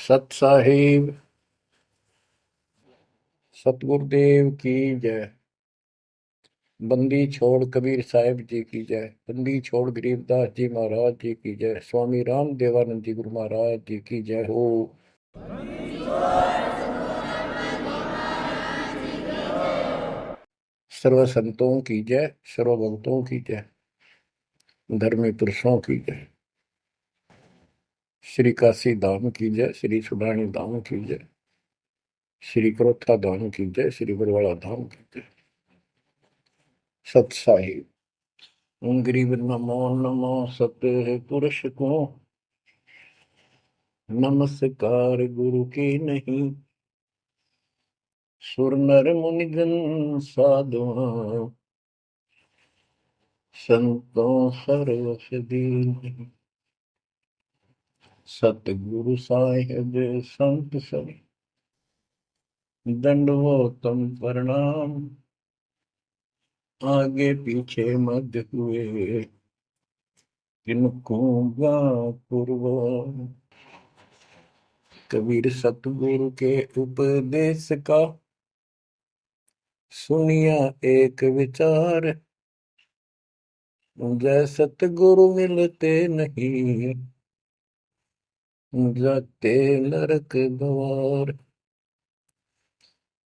सत साहिब सतगुरुदेव की जय। बंदी छोड़ कबीर साहिब जी की जय। बंदी छोड़ गरीबदास जी महाराज जी की जय। स्वामी राम देवानंद जी गुरु महाराज जी की जय हो। सर्व संतों की जय, सर्व भक्तों की जय, धर्मी पुरुषों की जय। श्री काशी धाम की जय, श्री सुडानी धाम की जय, श्री क्रोथा धाम की जय, श्री बरवाड़ा धाम की जय। सत साहिब गरीब नमो नमो सत पुरुष को नमस्कार गुरु की नहीं। सुर नर मुनिजन साधुआ संतों सर्वस दीन। सतगुरु साहिब संत सब दंडवतम प्रणाम। आगे पीछे मध्य हुए किनको पूर्व। कबीर सतगुरु के उपदेश का सुनिया एक विचार। जय सतगुरु मिलते नहीं जाते नरक द्वार।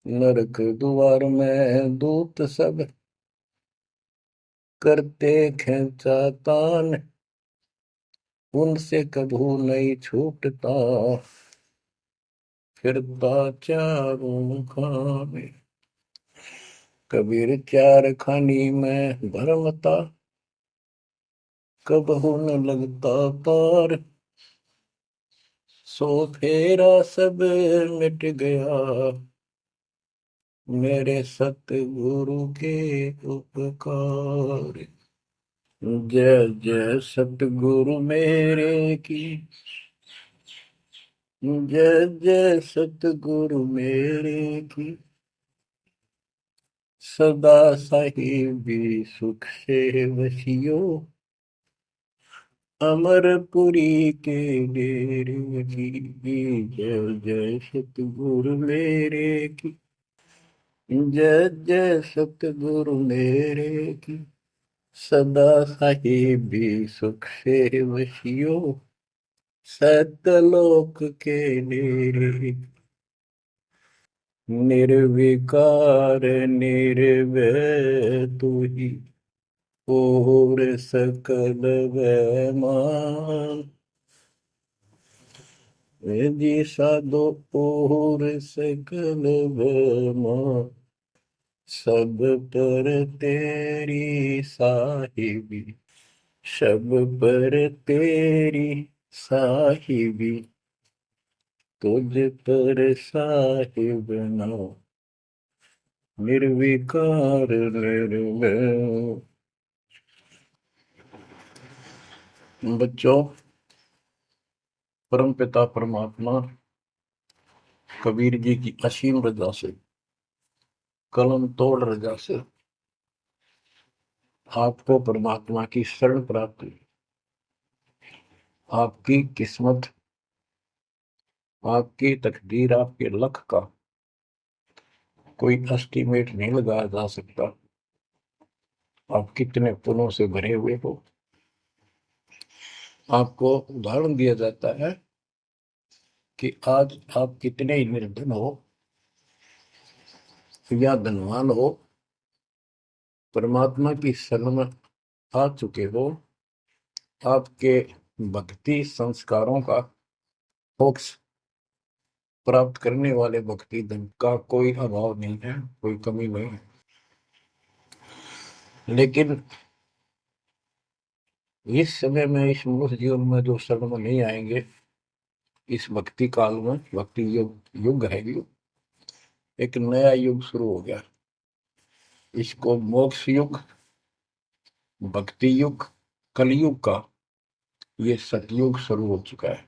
नरक द्वार में दूत सब करते खेचा तान। उनसे कभू नहीं छूटता फिरता चारों खाने। कबीर चार खानी में भरमता कबहू न लगता पार। सो फेरा सब मिट गया मेरे सतगुरु के उपकार। जय जय सतगुरु मेरे की जय जय सतगुरु मेरे की। सदा साहिबी सुख से वसियो अमरपुरी के डेरे की। जय जय सतगुरु मेरे की जय जय सतगुरु मेरे की। सदा साहिबी सुख से वसियो सतलोक के डेरे। निर्विकार निर्भय तू ही और सकल वैमान। जी साधो और सकल वैमान। सब पर तेरी साहिबी सब पर तेरी साहिबी। तुझ पर साहिब ना निर्विकार निर्भय। बच्चों, परम पिता परमात्मा कबीर जी की असीम रजा से कलम तोड़ रजा से आपको परमात्मा की शरण प्राप्त हुई। आपकी किस्मत, आपकी तकदीर, आपके लक का कोई एस्टीमेट नहीं लगाया जा सकता। आप कितने पुण्यों से भरे हुए हो। आपको उदाहरण दिया जाता है कि आज आप कितने ही निर्धन हो या धनवान हो, परमात्मा की शरण में आ चुके हो। आपके भक्ति संस्कारों का मोक्ष प्राप्त करने वाले भक्ति धन का कोई अभाव नहीं है, कोई कमी नहीं है। लेकिन इस समय में, इस मनुष्य जीवन में जो शरण में नहीं आएंगे, इस भक्ति काल में, भक्ति युग है, एक नया युग शुरू हो गया। इसको मोक्ष युग, भक्ति युग, कलयुग का ये सतयुग शुरू हो चुका है।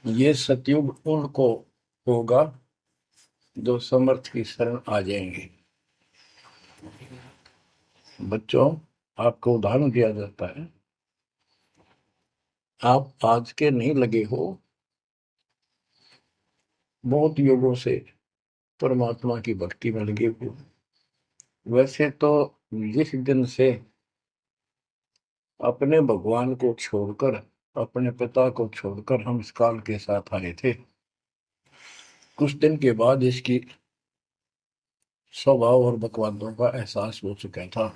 ये सतयुग उनको होगा जो समर्थ की शरण आ जाएंगे। बच्चों, आपको उदाहरण दिया जाता है, आप आज के नहीं लगे हो, बहुत युगों से परमात्मा की भक्ति में लगे हुए। वैसे तो जिस दिन से अपने भगवान को छोड़कर, अपने पिता को छोड़कर हम इस काल के साथ आए थे, कुछ दिन के बाद इसकी स्वभाव और बकवादों का एहसास हो चुका था।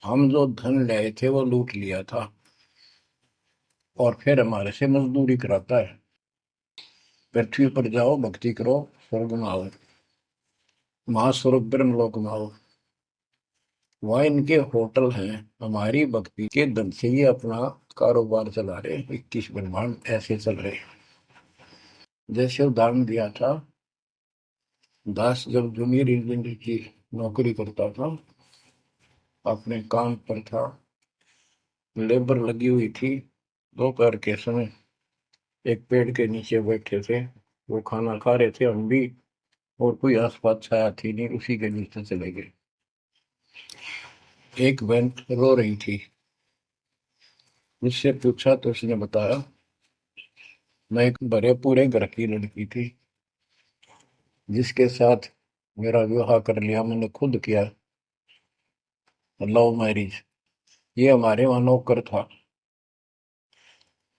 हम जो धन लाए थे वो लूट लिया था और फिर हमारे से मजदूरी कराता है। पृथ्वी पर जाओ, भक्ति करो, स्वर्ग में आओ, महास्वर्ग ब्रह्मलोक में आओ। वहाँ इनके होटल हैं, हमारी भक्ति के धन से ये अपना कारोबार चला रहे। 21 ब्रह्मांड ऐसे चल रहे। जैसे उदाहरण दिया था, दास जब जूनियर इंजीनियर की नौकरी करता था, अपने काम पर था, लेबर लगी हुई थी, दोपहर के समय एक पेड़ के नीचे बैठे थे, वो खाना खा रहे थे, हम भी, और कोई आसपास छाया थी नहीं, उसी के नीचे चले गए। एक बहन रो रही थी, मुझसे पूछा तो उसने बताया, मैं एक भरे पूरे घर की लड़की थी जिसके साथ मेरा विवाह कर लिया, मैंने खुद किया, लव मैरिज। ये हमारे वहां नौकर था।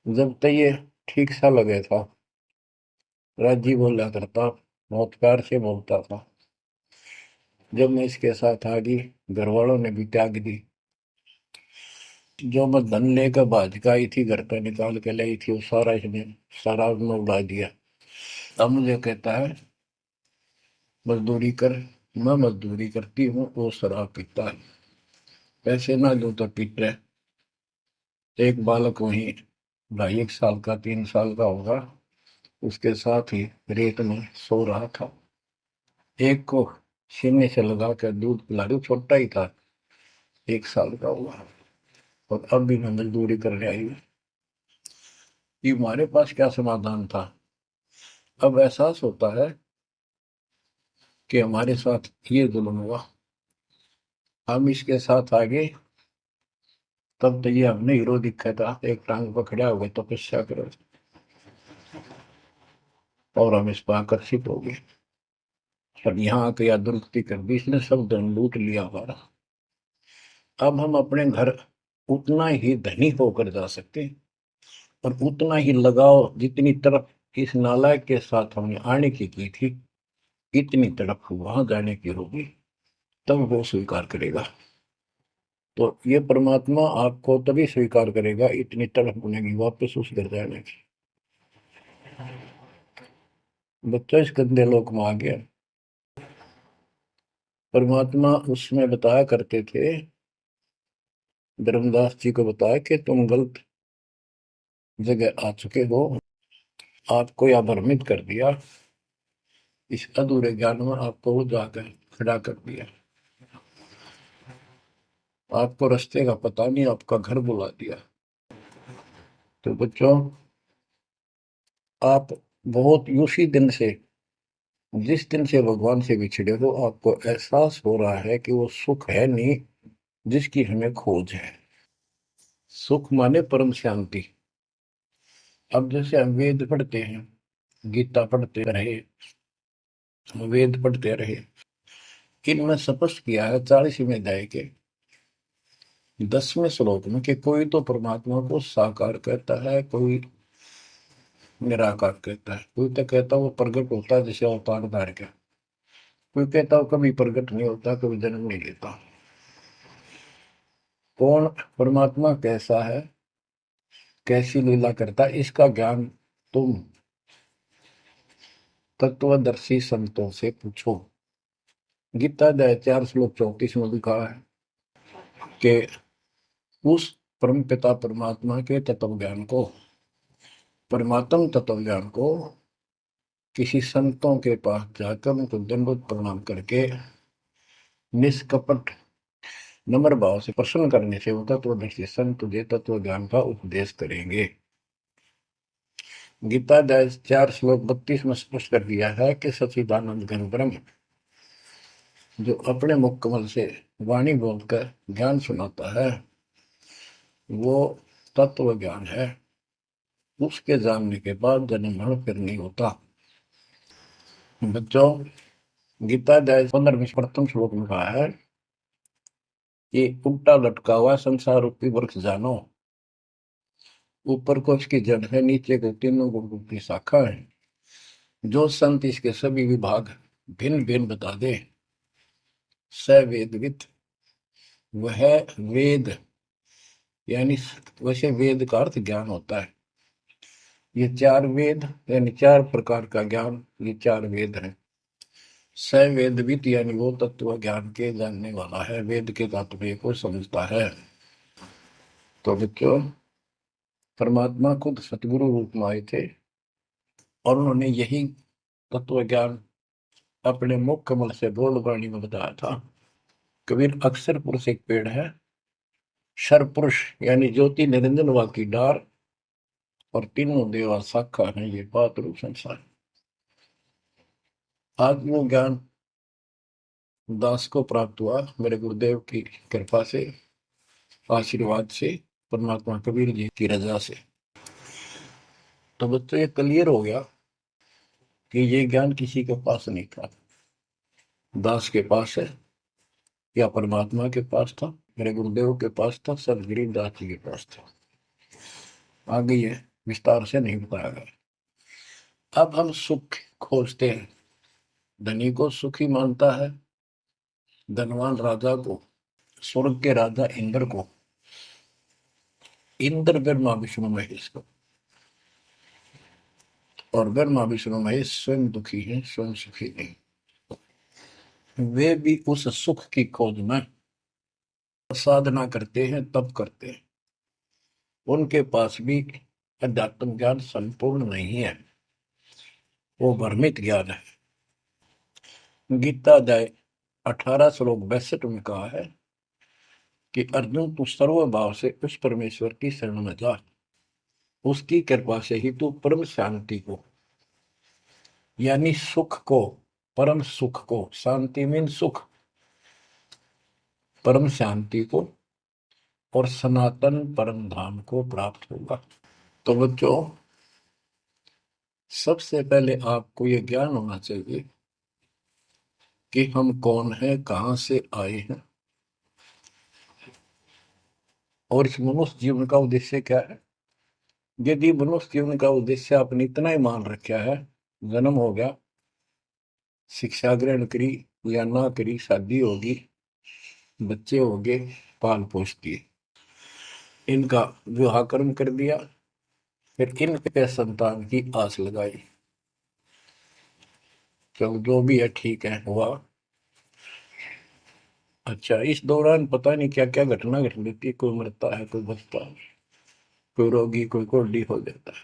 जब तक ये ठीक सा लगे था, राजी बोला करता, बहुत प्यार से बोलता था। जब मैं इसके साथ आ गई, घर वालों ने भी त्याग दी। जो मैं धन लेकर भाज का आई थी, घर पे निकाल के लाई थी, वो सारा इसने, सारा उसने उड़ा दिया। अब मुझे कहता है मजदूरी कर। मैं मजदूरी करती हूँ, वो शराब पीता है, पैसे ना दूं तो पीट रहे। एक बालक वहीं 2.5 साल का, 3 साल का होगा, उसके साथ ही रेत में सो रहा था। एक को सीने से लगा कर दूध पिला रही, छोटा ही था, 1 साल का हुआ, और अब भी मैं मजदूरी करने आई हूँ। ये हमारे पास क्या समाधान था? अब एहसास होता है कि हमारे साथ ये जुल्म हुआ, हम इसके साथ आगे, तब तो ये हमने हीरो दिखा था, एक टांग पकड़ा हुए तपस्या करो, और हम इस पर आकर्षित हो गए। अब यहाँ आके या दुरुस्ती कर दी इसने, सब धन लूट लिया हमारा। अब हम अपने घर उतना ही धनी होकर जा सकते हैं, और उतना ही लगाव जितनी तरफ इस नालायक के साथ हमने आने की थी, इतनी तरफ वहां जाने की होगी, तब वो स्वीकार करेगा। तो ये परमात्मा आपको तभी स्वीकार करेगा, इतनी तड़प बनेगी वापस उस घर जाने की। बच्चा इस गंदे लोक में आ गया। परमात्मा उसमें बताया करते थे, धर्मदास जी को बताया कि तुम गलत जगह आ चुके हो, आपको या भ्रमित कर दिया, इस अधूरे ज्ञान में आपको वो जाकर खड़ा कर दिया, आपको रास्ते का पता नहीं, आपका घर बुला दिया। तो बच्चों, आप बहुत उसी दिन से, जिस दिन से भगवान से बिछड़े हो, आपको एहसास हो रहा है कि वो सुख है नहीं जिसकी हमें खोज है। सुख माने परम शांति। अब जैसे हम वेद पढ़ते हैं, गीता पढ़ते रहे, वेद पढ़ते रहे, इनमें स्पष्ट किया है 40वें अध्याय के 10वें श्लोक में कि कोई तो परमात्मा को साकार कहता है, कोई निराकार कहता है, कोई तो कहता है वो प्रकट होता है जैसे अवतार धार के, कोई कहता है कभी प्रकट नहीं होता, कभी जन्म नहीं लेता। कौन परमात्मा कैसा है, कैसी लीला करता है, इसका ज्ञान तुम तत्वदर्शी संतों से पूछो। गीता अध्याय 4 श्लोक 34 में लिखा है कि उस परम पिता परमात्मा के तत्व ज्ञान को, परमात्म तत्व ज्ञान को किसी संतों के पास जाकर उनको दंडवत प्रणाम करके निष्कपट नम्र भाव से प्रसन्न करने से वो तत्वदर्शी संत तुझे तत्व ज्ञान का उपदेश करेंगे। गीता अध्याय 4 श्लोक 32 में स्पष्ट कर दिया है कि सच्चिदानंद घन ब्रह्म जो अपने मुख कमल से वाणी बोलकर ज्ञान सुनाता है, वो तत्व ज्ञान है। उसके जानने के बाद जन्म मरण फिर नहीं होता। बच्चों, गीता अध्याय 15 प्रथम श्लोक में कहा है कि उल्टा लटका हुआ संसार रूपी वृक्ष जानो, ऊपर को इसकी जड़ है, नीचे को तीनों गुणों की शाखा है। जो संत इसके सभी विभाग भिन्न भिन्न बता दे, स वेदविद, वह वेद, यानी वैसे वेद का अर्थ ज्ञान होता है। ये चार वेद यानी चार प्रकार का ज्ञान, ये चार वेद हैं। स वेदविद यानी वो तत्व ज्ञान के जानने वाला है, वेद के तात्पर्य को समझता है। तो बच्चों, परमात्मा खुद सतगुरु रूप में आए थे और उन्होंने यही तत्व ज्ञान अपने मुख कमल से बोल वाणी में बताया था। कबीर अक्षर पुरुष एक पेड़ है, शर पुरुष यानी ज्योति निरंजन वा की डार, और तीनों देवा शाखा है ये बात रूप संसार। आज वो ज्ञान दास को प्राप्त हुआ मेरे गुरुदेव की कृपा से, आशीर्वाद से, परमात्मा कबीर जी की रजा से। तो बच्चों, ये क्लियर हो गया कि ये ज्ञान किसी के पास नहीं था, दास के पास है या परमात्मा के पास था, मेरे गुरुदेव के पास था, सदगिरी दास जी के पास था। आगे ये विस्तार से नहीं बताया गया। अब हम सुख खोजते हैं, धनी को सुखी मानता है, धनवान राजा को, स्वर्ग के राजा इंद्र को, इंद्र ब्रह्मा विष्णु महेश को, और ब्रह्मा विष्णु महेश स्वयं दुखी हैं, स्वयं सुखी नहीं। वे भी उस सुख की खोज में साधना करते हैं, तप करते हैं। उनके पास भी अध्यात्म ज्ञान संपूर्ण नहीं है, वो भ्रमित ज्ञान है। गीता अध्याय 18 श्लोक 62 में कहा है कि अर्जुन, तू सर्व भाव से उस परमेश्वर की शरण में जा, उसकी कृपा से ही तू परम शांति को, यानी सुख को, परम सुख को, शांति मीन सुख, परम शांति को और सनातन परम धाम को प्राप्त होगा। तो बच्चों, सबसे पहले आपको यह ज्ञान होना चाहिए कि हम कौन हैं, कहां से आए हैं, और इस मनुष्य जीवन का उद्देश्य क्या है। यदि मनुष्य जीवन का उद्देश्य आपने इतना ही मान रखा है, जन्म हो गया, शिक्षा ग्रहण करी या ना करी, शादी होगी, बच्चे हो गए, पाल पोष दिए, इनका विवाह कर्म कर दिया, फिर इनके संतान की आस लगाई, तो जो भी है ठीक है, हुआ। अच्छा, इस दौरान पता नहीं क्या क्या घटना घट लेती है, कोई मरता है, कोई बचता है, कोई रोगी, कोई कोढ़ी हो जाता है,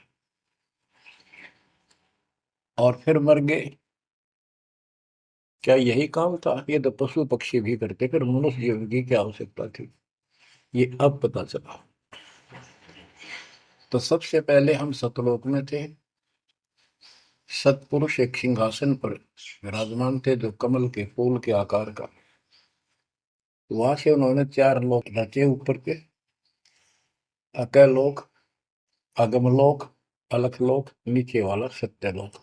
और फिर मर गए। क्या यही काम था? ये तो पशु पक्षी भी करते, फिर मनुष्य जीवन की क्या आवश्यकता थी, ये अब पता चला। तो सबसे पहले हम सतलोक में थे, सतपुरुष एक सिंहासन पर विराजमान थे जो कमल के फूल के आकार का। वहां से उन्होंने चार लोक रचे ऊपर के, अकलोक, अगमलोक, अलखलोक, नीचे वाला सत्यलोक।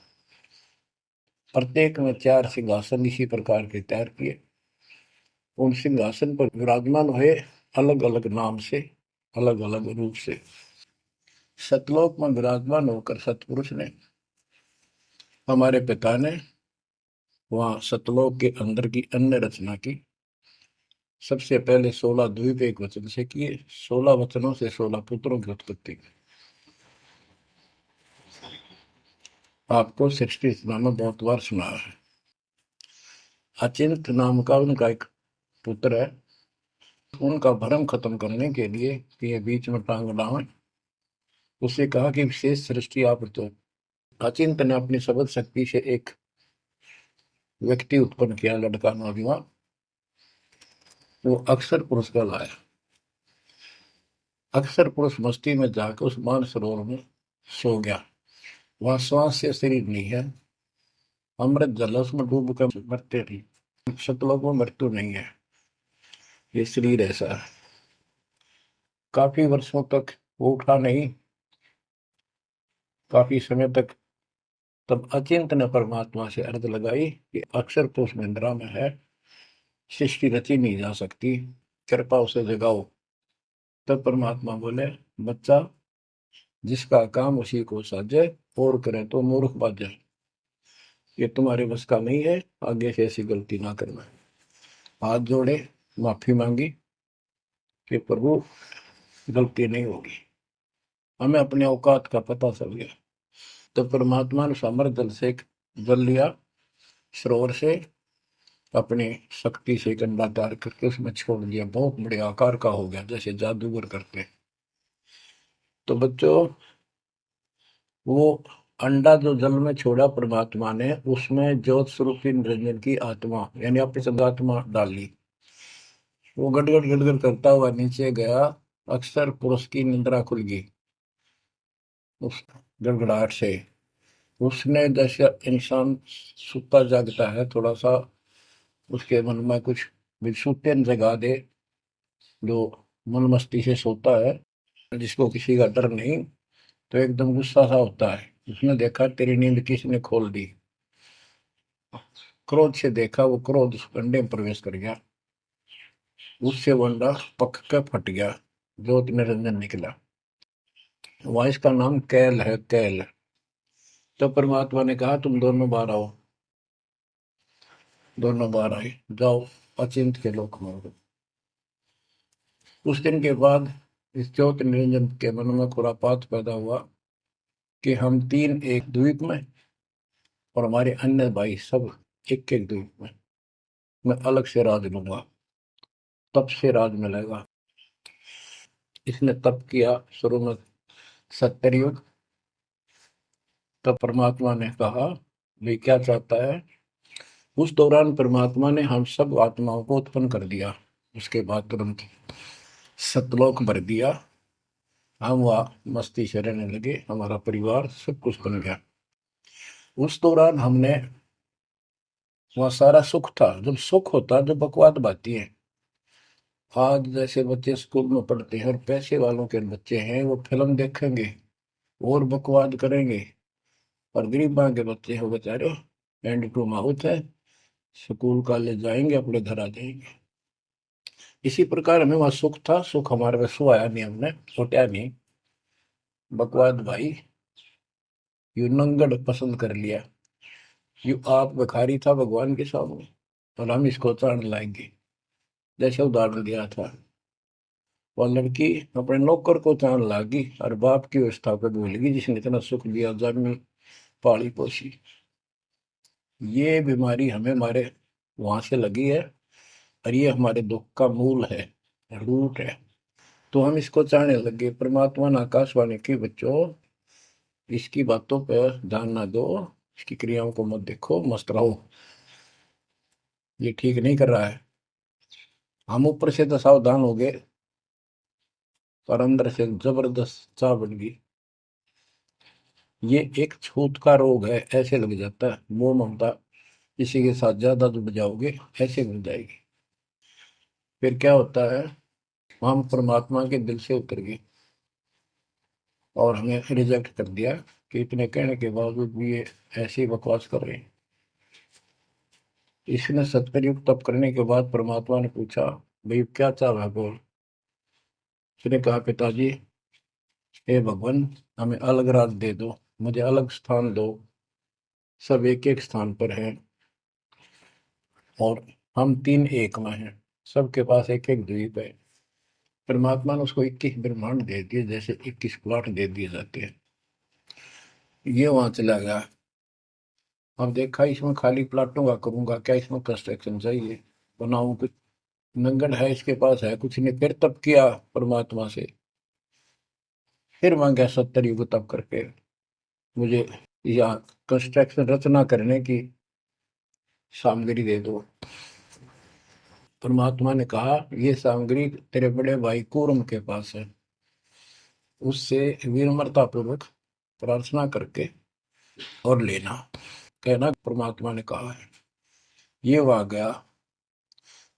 प्रत्येक में चार सिंहासन इसी प्रकार के तैयार किए। उन सिंहासन पर विराजमान हुए अलग अलग नाम से, अलग अलग रूप से। सतलोक में विराजमान होकर सतपुरुष ने, हमारे पिता ने, वहां सतलोक के अंदर की अन्य रचना की। सबसे पहले 16 द्वीप एक वचन से किए, 16 वचनों से 16 पुत्रों की उत्पत्ति की। आपको सृष्टि रचना में बहुत बार सुना है। अचिंत नाम का उनका एक पुत्र है, उनका भ्रम खत्म करने के लिए कि ये बीच में टांग डालें, उसे कहा कि विशेष सृष्टि आप तो। अचिंत ने अपनी शब्द शक्ति से एक व्यक्ति उत्पन्न किया, लड़का नौजवान, वो अक्षर पुरुष का लाया। अक्षर पुरुष मस्ती में जाकर उस मान सरोवर में सो गया। वहां श्वास से शरीर नहीं है, अमृत जल उसमें डूब कर मरते नहीं, सतलोक में मृत्यु नहीं है, ये शरीर ऐसा है। काफी वर्षों तक वो उठा नहीं, काफी समय तक। तब अचिंत ने परमात्मा से अर्ज लगाई कि अक्षर तो उस निद्रा में है, सृष्टि रची नहीं जा सकती, कृपा उसे जगाओ। तब परमात्मा बोले, बच्चा, जिसका काम उसी को साजे, और करें तो मूर्ख बाजे। ये तुम्हारे बस का नहीं है, आगे से ऐसी गलती ना करना। हाथ जोड़े, माफी मांगी कि प्रभु गलती नहीं होगी। हमें अपने औकात का पता चल गया। तो परमात्मा ने समर जल से जल लिया, सरोवर से, अपनी शक्ति से कंडा तैयार करके उसमें छोड़ दिया। बहुत बड़े आकार का हो गया, जैसे जादूगर करते हैं। तो बच्चों, वो अंडा जो जल में छोड़ा परमात्मा ने, उसमें ज्योत स्वरूपी निरंजन की आत्मा यानी अपनी सदात्मा डाली। वो गड़गड़ गड़गड़ करता हुआ नीचे गया। अक्सर पुरुष की निद्रा खुल गई उस गड़गड़ाहट से। उसने, जैसे इंसान सुता जागता है, थोड़ा सा उसके मन में कुछ विक्षुप्तन जगा दे, जो मन मस्ती से सोता है, जिसको किसी का डर नहीं, तो एकदम गुस्सा सा होता है। उसने देखा तेरी नींद किसने खोल दी। क्रोध से देखा, वो क्रोध उस अंडे में प्रवेश कर गया। उससे वो अंडा पक कर फट गया, ज्योति निरंजन निकला। वहां इसका नाम कैल है, कैल। तो परमात्मा ने कहा, तुम दोनों बाहर आओ। दोनों बाहर आए, जाओ अचिंत के लोक में हो। उस दिन के बाद इस ज्योति निरंजन के मन में खुरापात पैदा हुआ कि हम तीन एक द्वीप में, और हमारे अन्य भाई सब एक एक द्वीप में। मैं अलग से राज लूंगा, तप से राज मिलेगा। इसने तप किया शुरू में, 70 युग। तब परमात्मा ने कहा, भाई क्या चाहता है। उस दौरान परमात्मा ने हम सब आत्माओं को उत्पन्न कर दिया। उसके बाद तुरंत सतलोक भर दिया। हम वहाँ मस्ती से रहने लगे, हमारा परिवार सब कुछ बन गया। उस दौरान हमने, वहाँ सारा सुख था। जब सुख होता, जब बकवाद बाती है। आज जैसे बच्चे स्कूल में पढ़ते हैं और पैसे वालों के बच्चे हैं, वो फिल्म देखेंगे और बकवाद करेंगे। और गरीबां के बच्चे हैं, वो बेचारे एंड टू माउथ है, स्कूल कॉलेज जाएंगे, अपने घर आ जाएंगे। इसी प्रकार हमें वहाँ सुख था। सुख हमारे में सो आया नहीं, हमने सोचा नहीं। बकवाद भाई, यू नंगड़ पसंद कर लिया। यू आप भिखारी था भगवान के सामने, और हम इसको चाण लाएंगे। जैसे उदाहरण दिया था, वह लड़की अपने नौकर को चाण लागी और बाप की व्यवस्था को भूल गई, जिसने इतना सुख दिया, जन्मी पाली पोसी। ये बीमारी हमें हमारे वहां से लगी है, और ये हमारे दुख का मूल है, रूट है। तो हम इसको चाहने लगे। परमात्मा ने आकाशवाणी की, बच्चों इसकी बातों पर ध्यान ना दो, इसकी क्रियाओं को मत देखो, मस्त रहो, ये ठीक नहीं कर रहा है। हम ऊपर से तो सावधान हो गए, पर अंदर से जबरदस्त चाह बन गई। ये एक छूत का रोग है, ऐसे लग जाता है। मोह ममता किसी के साथ ज्यादा जुड़ जाओगे, ऐसे मिल जाएगी। फिर क्या होता है, हम परमात्मा के दिल से उतर गए और हमें रिजेक्ट कर दिया कि इतने कहने के बावजूद भी ये ऐसे ही बकवास कर रहे हैं। इसने 70 युग तप करने के बाद परमात्मा ने पूछा, भाई क्या चाह रहा है, बोल। उसने कहा, पिताजी, हे भगवान, हमें अलग राज दे दो, मुझे अलग स्थान दो। सब एक एक स्थान पर हैं, और हम तीन एक में हैं। सबके पास एक एक द्वीप है। परमात्मा ने उसको 21 ब्रह्मांड दे दिए, जैसे 21 प्लॉट दे दिए जाते हैं। ये वहां चला गया। अब देखा, इसमें खाली प्लाटों का करूंगा क्या, इसमें कंस्ट्रक्शन चाहिए, बनाऊं कुछ। नंगन है, इसके पास है कुछ नहीं। फिर तप किया परमात्मा से, फिर मांगा 70 युग तप करके, मुझे यहाँ कंस्ट्रक्शन रचना करने की सामग्री दे दो। परमात्मा ने कहा, ये सामग्री तेरे बड़े भाई कूर्म के पास है, उससे विनम्रता पूर्वक प्रार्थना करके और लेना। कहना परमात्मा ने कहा है। ये वहां गया।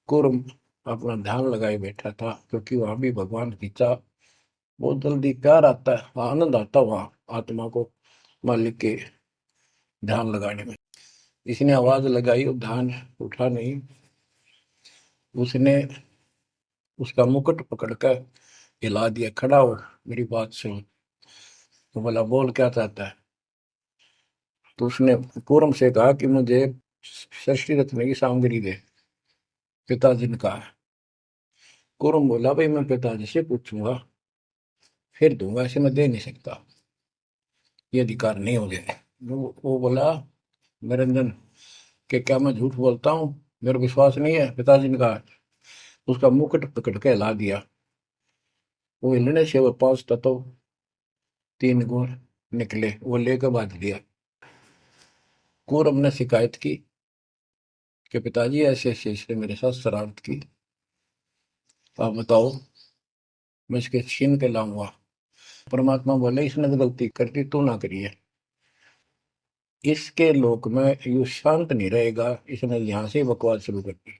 कूर्म अपना ध्यान लगाए बैठा था, क्योंकि वहां भी भगवान की चाह बहुत जल्दी, प्यार आता है, आनंद आता है वहां आत्मा को। मालिक के ध्यान लगाने में। इसने आवाज लगाई और ध्यान उठा नहीं। उसने उसका मुकुट पकड़कर हिला दिया, खड़ा हो, मेरी बात सुन। तो बोला, बोल क्या चाहता है? तो उसने पूरम से कहा कि मुझे सृष्टि रचने की सामग्री दे, पिताजी ने कहा। पूरम बोला, भाई मैं पिताजी से पूछूंगा फिर दूंगा, ऐसे मैं दे नहीं सकता, ये अधिकार नहीं हो गया। वो बोला, निरंजन, कि क्या मैं झूठ बोलता हूँ, मेरा विश्वास नहीं है? पिताजी ने कहा। उसका मुकुट पकड़ के हिला दिया। वो हिलने से वो 5 तत्व 3 गुण निकले, वो लेकर बांध दिया। कौरव ने शिकायत की कि पिताजी ऐसे ऐसे इसने मेरे साथ शरारत की, आप बताओ, मैं इसके छीन के लाऊंगा। परमात्मा बोले, इसने तो गलती कर दी, तू ना करिए। इसके लोक में यू शांत नहीं रहेगा, इसने यहां से बकवास शुरू कर दी।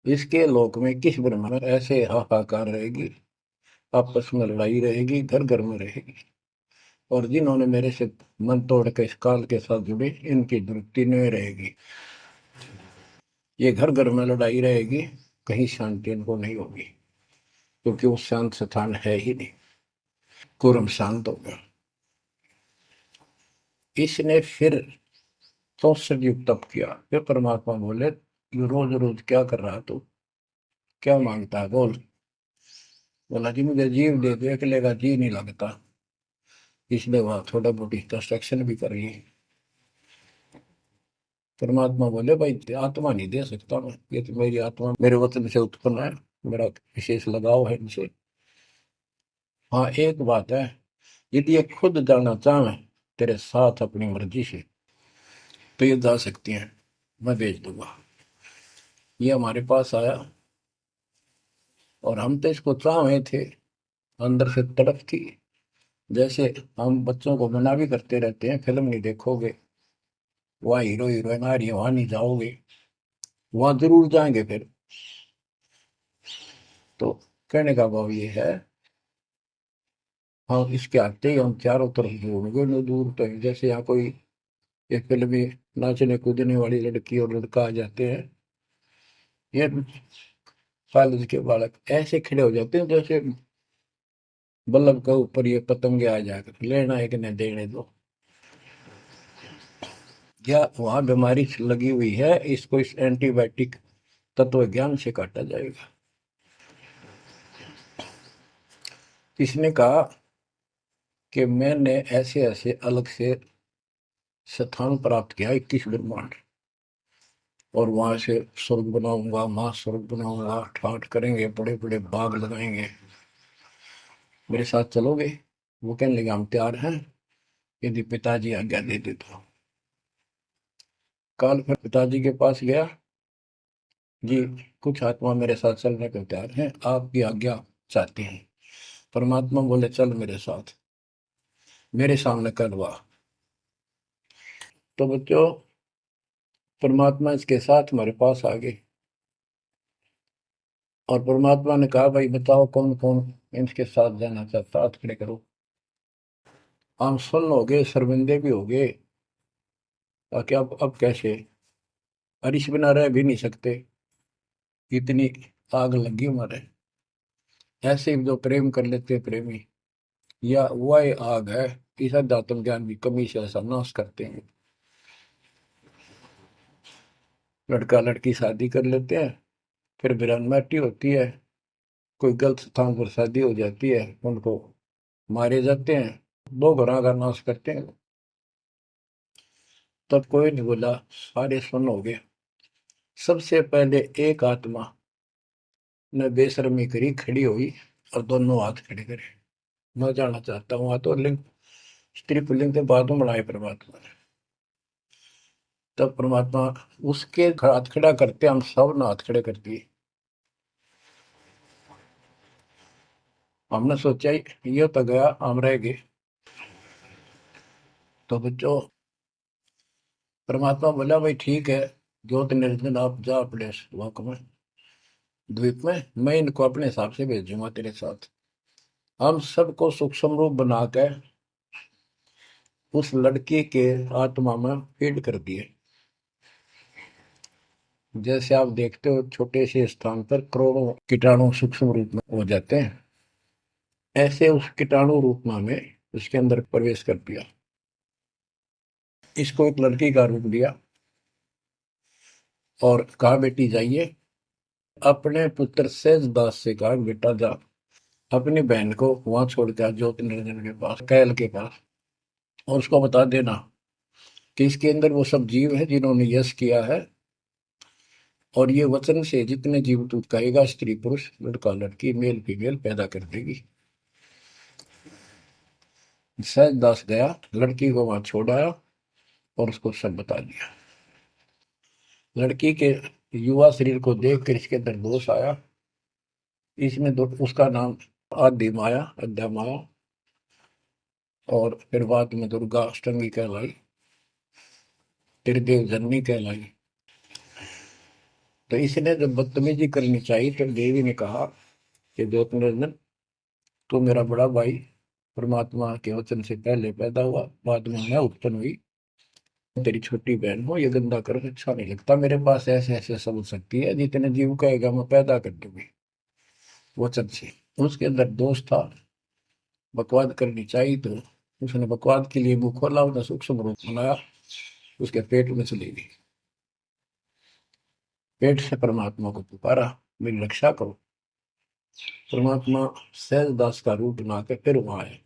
इसके लोक में किस ब्रह्मा में ऐसे हाहाकार रहेगी, आपस में लड़ाई रहेगी, घर घर में रहेगी। और जिन्होंने मेरे से मन तोड़ के इस काल के साथ जुड़े, इनकी तृप्ति नहीं रहेगी। ये घर घर में लड़ाई रहेगी, कहीं शांति इनको नहीं होगी, क्योंकि वो शांत स्थान है ही नहीं। कुरम शांत हो गया। इसने फिर 64 युग तप किया। फिर परमात्मा बोले, ये रोज रोज क्या कर रहा तू, क्या मांगता है, बोल। बोला, जी मुझे जीव दे दो, अकेले का जी नहीं लगता। इसलिए वहां थोड़ा मोटी कंस्ट्रक्शन भी करी। परमात्मा बोले, भाई आत्मा नहीं दे सकता मैं, ये तो मेरी आत्मा मेरे वतन से उत्पन्न है, मेरा विशेष लगाव है इनसे। हाँ एक बात है, यदि ये खुद जाना चाहे तेरे साथ अपनी मर्जी से, तो ये जा सकती हैं, मैं भेज दूंगा। ये हमारे पास आया और हम तो इसको चाहे थे, अंदर से तड़प थी। जैसे हम बच्चों को मना भी करते रहते हैं, फिल्म नहीं देखोगे, वहाँ हीरो हीरोइन आ रही है, वहां नहीं जाओगे, वहां जरूर जाएंगे फिर। तो कहने का भाव ये है, हाँ इसके आते ही हम चारों तरफ ढूंढोगे न, दूर तक। जैसे यहाँ कोई एक फिल्म में नाचने कूदने वाली लड़की और लड़का आ जाते हैं, ये कॉलेज के बालक ऐसे खड़े हो जाते हैं जैसे बल्लभ के ऊपर ये पतंगे आ जाकर, लेना एक ने देने दो। या वहां बीमारी लगी हुई है, इसको इस एंटीबायोटिक तत्व ज्ञान से काटा जाएगा। इसने कहा कि मैंने ऐसे ऐसे अलग से स्थान प्राप्त किया, 21 ब्रह्मांड, और वहां से स्वर्ग बनाऊंगा, महास्वर्ग बनाऊंगा, ठाठ करेंगे, बड़े बड़े बाग लगाएंगे, मेरे साथ चलोगे? वो कहने लगे, हम तैयार हैं, यदि पिताजी आज्ञा दे दे तो। काल फिर पिताजी के पास गया, जी कुछ आत्मा मेरे साथ चलने को तैयार हैं, आपकी आज्ञा चाहते हैं। परमात्मा बोले, चल मेरे साथ, मेरे सामने करवा। तो बच्चों, परमात्मा इसके साथ हमारे पास आ गए और परमात्मा ने कहा, भाई बताओ कौन कौन इनके साथ जाना चाहता, हाथ खड़े करो। हम सुन हो गए, शर्मिंदे भी हो गए, ताकि अब कैसे, अरिश बिना रह भी नहीं सकते, इतनी आग लगी हमारे। ऐसे जो प्रेम कर लेते हैं प्रेमी, या वह आग है, इस अध्यात्म ज्ञान की कमी से ऐसा नाश करते हैं। लड़का लड़की शादी कर लेते हैं, फिर विरानमाटी होती है, कोई गलत स्थान पर शादी हो जाती है, उनको मारे जाते हैं, 2 घरों का नाश करते हैं। तब कोई नहीं बोला, सारे सुन हो गए। सबसे पहले एक आत्मा ने बेशर्मी करी, खड़ी हुई और दोनों हाथ खड़े करे, मैं जाना चाहता हूँ। तो लिंग, स्त्री पुल्लिंग से बाद में बढ़ाए परमात्मा ने। तब परमात्मा उसके हाथ खड़ा करते, हम सब ने हाथ खड़े कर दिए। हमने सोचा ये तो गया, हम रह गए। तो बच्चों, परमात्मा बोला, भाई ठीक है, ज्योत निर्जन आप जा अपने लोक में, द्वीप में, मैं इनको अपने हिसाब से भेजूंगा तेरे साथ। हम सबको सूक्ष्म रूप बना के उस लड़की के आत्मा में फीड कर दिए। जैसे आप देखते हो छोटे से स्थान पर करोड़ों कीटाणु सूक्ष्म रूप में हो जाते हैं, ऐसे उस कीटाणु रूप में उसके अंदर प्रवेश कर दिया। इसको एक लड़की का रूप दिया और कहा बेटी जाइए, अपने पुत्र सेज दास से कहा बेटा जा अपनी बहन को वहां छोड़ के ज्योति निरंजन के पास, कैल के पास, और उसको बता देना कि इसके अंदर वो सब जीव है जिन्होंने यश किया है, और ये वचन से जितने जीव तू कहेगा स्त्री पुरुष लड़का लड़की मेल फीमेल पैदा कर देगी। सहज दास गया, लड़की को वहां छोड़ आया और उसको सब बता दिया। लड़की के युवा शरीर को देख कर इसके अंदर दोष आया। इसने उसका नाम आदि माया, अद्या माया, और फिर बाद में दुर्गा अष्टंगी कहलाई, त्रिदेव जननी कहलाई। तो इसने जब बदतमीजी करनी चाहिए तो देवी ने कहा कि ज्योति निरंजन तू मेरा बड़ा भाई परमात्मा के वचन से पहले पैदा हुआ, बाद में मैं उत्पन्न हुई, तेरी छोटी बहन हो, ये गंदा कर अच्छा नहीं लगता, मेरे पास ऐसे ऐसे समझ सकती है, जितने जीव कहेगा मैं पैदा कर दूंगी वचन से। उसके अंदर दोष था, बकवाद करनी चाहिए तो उसने बकवाद के लिए मुंह खोला, उसने सूक्ष्म रूप बनाया, उसके पेट में चली गई। पेट से परमात्मा को पुकारा मेरी रक्षा करो। परमात्मा सहज दास का रूप बना के फिर वहां आए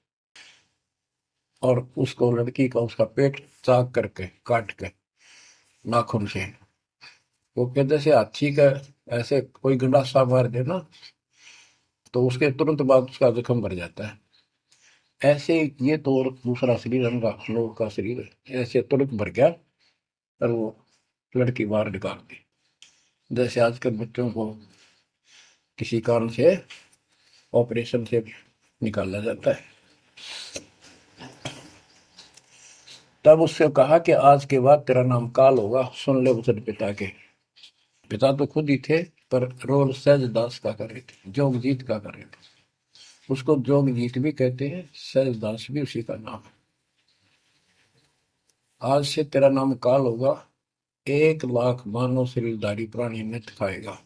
और उसको लड़की का उसका पेट चाक करके काट के नाखून से, वो कहते से हाथी का ऐसे कोई गंडासा मार दे ना तो उसके तुरंत बाद उसका जख्म भर जाता है, ऐसे ये तो और दूसरा शरीर अंगा लोग का शरीर ऐसे तुरंत भर गया और वो लड़की बाहर निकाल दी। जैसे आजकल बच्चों को किसी कारण से ऑपरेशन से निकाला जाता है। तब उससे कहा कि आज के बाद तेरा नाम काल होगा, सुन ले वचन पिता के। पिता तो खुद ही थे पर रोल सहज दास का कर रहे थे, जोगजीत का कर रहे थे। उसको जोगजीत भी कहते हैं, सहज दास भी उसी का नाम है। आज से तेरा नाम काल होगा, 1,00,000 मानव शरीरधारी प्राणी नित खाएगा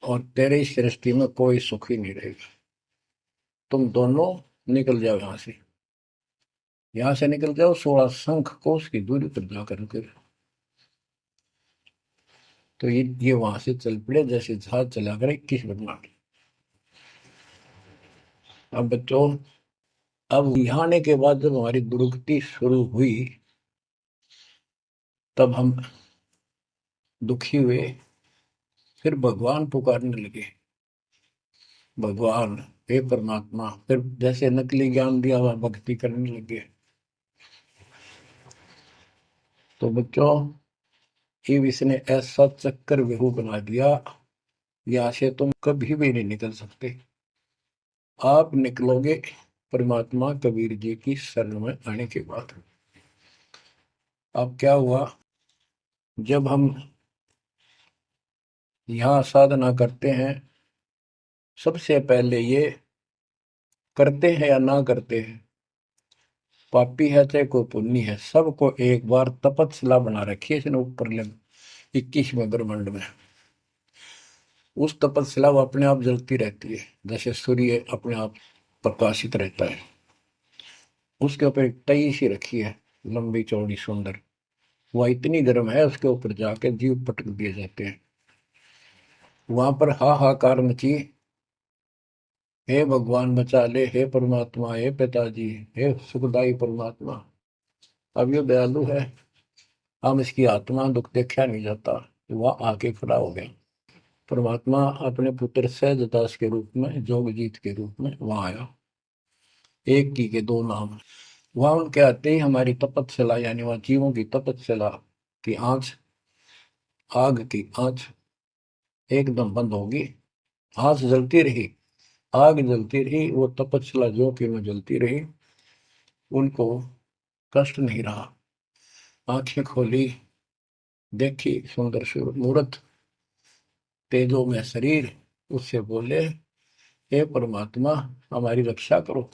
और तेरे इस सृष्टि में कोई सुख ही नहीं रहेगा। तुम दोनों निकल जाओ यहां से निकल जाओ 16 शंख कोस की दूरी पर जाकर रुके। तो ये वहां से चल पड़े जैसे जहाज चला कर 21 ब्रह्मांड। अब बच्चों, अब यहाँ आने के बाद जब हमारी दुर्गति शुरू हुई तब हम दुखी हुए, फिर भगवान पुकारने लगे, भगवान हे परमात्मा, फिर जैसे नकली ज्ञान दिया हुआ भक्ति करने लगे। तो बच्चों, ये इसने ऐसा चक्कर व्यू बना दिया, यहाँ से तुम कभी भी नहीं निकल सकते। आप निकलोगे परमात्मा कबीर जी की शरण में आने के बाद। अब क्या हुआ, जब हम यहाँ साधना करते हैं, सबसे पहले ये करते हैं या ना करते हैं, पापी है चाहे कोई पुण्य है, सबको एक बार तपस्या बना रखी है इसने ऊपर 21वें ब्रह्मांड में। उस तपस्या वो अपने आप जलती रहती है, जैसे सूर्य अपने आप प्रकाशित रहता है। उसके ऊपर एक तई सी रखी है, लंबी चौड़ी सुंदर, वह इतनी गर्म है उसके ऊपर जाके जीव पटक दिए जाते हैं। वहां पर हाहाकार मची, हे भगवान बचा ले, हे परमात्मा, हे पिताजी, हे सुखदाई परमात्मा। अब ये दयालु है, हम इसकी आत्मा दुख देखा नहीं जाता, वह आके खड़ा हो गया। परमात्मा अपने पुत्र सहजदास के रूप में, जोगजीत के रूप में वहां आया। एक की के दो नाम। वहां उनके आते ही हमारी तपस्या, यानी वहां जीवों की तपस्या की आंच, आग की आंच एकदम बंद होगी। आंच जलती रही, आग जलती रही, वो तपस्या जो कि में जलती रही, उनको कष्ट नहीं रहा। आंखें खोली, देखी सुंदर मूर्त, तेजो में शरीर, उससे बोले हे परमात्मा हमारी रक्षा करो,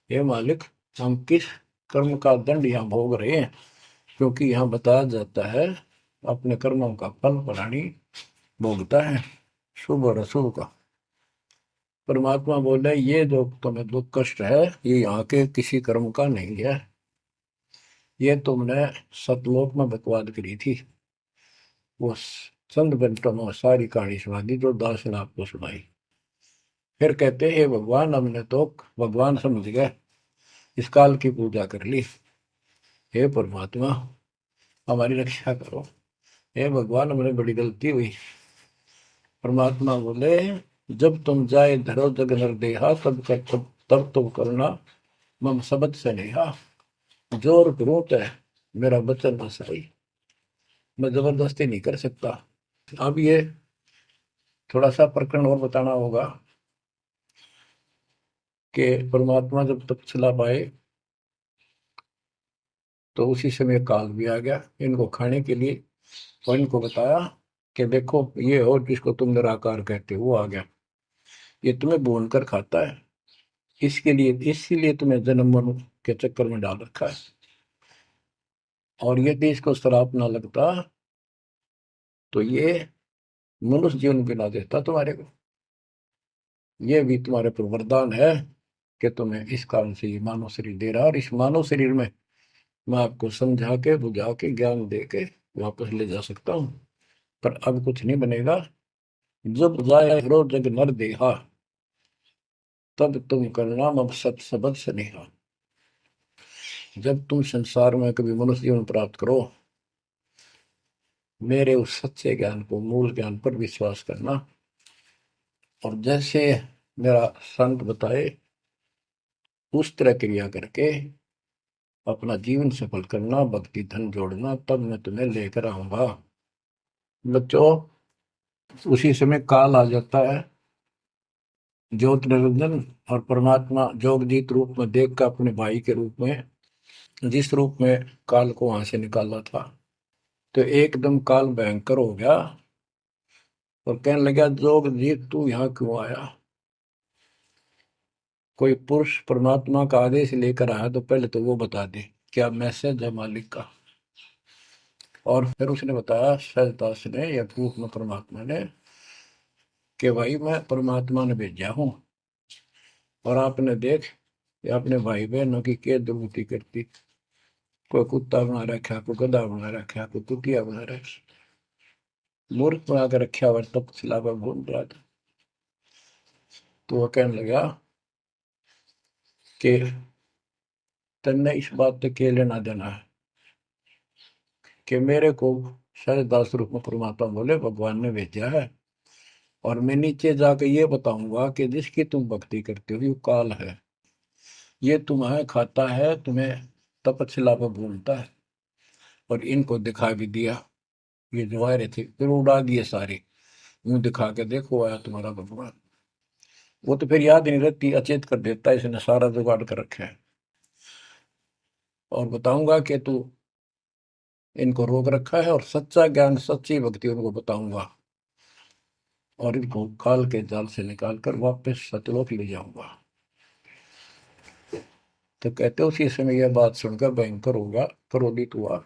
हे मालिक हम किस कर्म का दंड यहाँ भोग रहे हैं, क्योंकि यहाँ बताया जाता है अपने कर्मों का फल प्राणी भोगता है, शुभ और अशुभ का। परमात्मा बोले ये जो तुम्हें दुख कष्ट है ये यहाँ के किसी कर्म का नहीं है, ये तुमने सतलोक में बकवाद करी थी। वो चंद मिनटों में सारी कहानी सुना दी जो दास ने आपको सुनाई। फिर कहते हे भगवान, हमने तो भगवान समझ गए, इस काल की पूजा कर ली। हे परमात्मा हमारी रक्षा करो, हे भगवान हमने बड़ी गलती हुई। परमात्मा बोले जब तुम जाए धरो जग नर देहा तब तुम करना मम सबद से नेहा। जोर करूं है मेरा बचन न सही, मैं जबरदस्ती नहीं कर सकता। अब ये थोड़ा सा प्रकरण और बताना होगा कि परमात्मा जब तपस्या पाए तो उसी समय काल भी आ गया इनको खाने के लिए, और इनको बताया कि देखो ये हो जिसको तुम निराकार कहते हो वो आ गया, ये तुम्हें भून कर खाता है, इसके लिए इसीलिए तुम्हें जन्म मरण के चक्कर में डाल रखा है। और यदि इसको श्राप ना लगता तो ये मनुष्य जीवन भी ना देता तुम्हारे को। ये भी तुम्हारे पर वरदान है कि तुम्हें इस कारण से ये मानव शरीर दे रहा है, और इस मानव शरीर में मैं आपको समझा के बुझा के ज्ञान दे के वापस ले जा सकता हूँ। पर अब कुछ नहीं बनेगा। जब जाए रो जग नर देहा तब तुम करना मब सत सबद स्नेहा। जब तुम संसार में कभी मनुष्य जीवन प्राप्त करो, मेरे उस सच्चे ज्ञान को, मूल ज्ञान पर विश्वास करना, और जैसे मेरा संत बताए उस तरह क्रिया करके अपना जीवन सफल करना, भक्ति धन जोड़ना, तब मैं तुम्हें लेकर आऊंगा। बच्चों उसी समय काल आ जाता है, ज्योत निरंजन और परमात्मा जोगजीत रूप में देख कर अपने भाई के रूप में, जिस रूप में काल को वहां से निकाला था, तो एकदम काल भयंकर हो गया और कहने लगा जोगजीत तू यहाँ क्यों आया। कोई पुरुष परमात्मा का आदेश लेकर आया तो पहले तो वो बता दे क्या मैसेज है मालिक का। और फिर उसने बताया सहजदास ने या रूप में परमात्मा ने कि भाई मैं परमात्मा ने भेजा हूं, और आपने देख अपने भाई बहनों की क्या दुर्गति करती, कोई कुत्ता बना रखा, कोई गधा बना रखा, कोई कुटिया बना रखी, मूर्ख बना कर रखा हुआ, तब सिलावा घूम रहा था। तो वह कहने लगा कि तन्ने इस बात से क्या लेना देना है कि मेरे को सहजदास रूप में परमात्मा बोले भगवान ने भेजा है, और मैं नीचे जाकर ये बताऊंगा कि जिसकी तुम भक्ति करते हो ये काल है, ये तुम्हें खाता है, तुम्हें तपस्या पर भूलता है। और इनको दिखा भी दिया, ये जो आ रहे थे फिर उड़ा दिए सारे, यूं दिखा के देखो आया तुम्हारा भगवान। वो तो फिर याद नहीं रहती, अचेत कर देता है, इसने सारा जुगाड़ कर रखा है। और बताऊंगा कि तू इनको रोक रखा है, और सच्चा ज्ञान सच्ची भक्ति उनको बताऊंगा, और इनको काल के जाल से निकाल कर वापस सतलोक ले जाऊंगा। तो कहते उसी समय यह बात सुनकर भयंकर होगा, क्रोधित हुआ।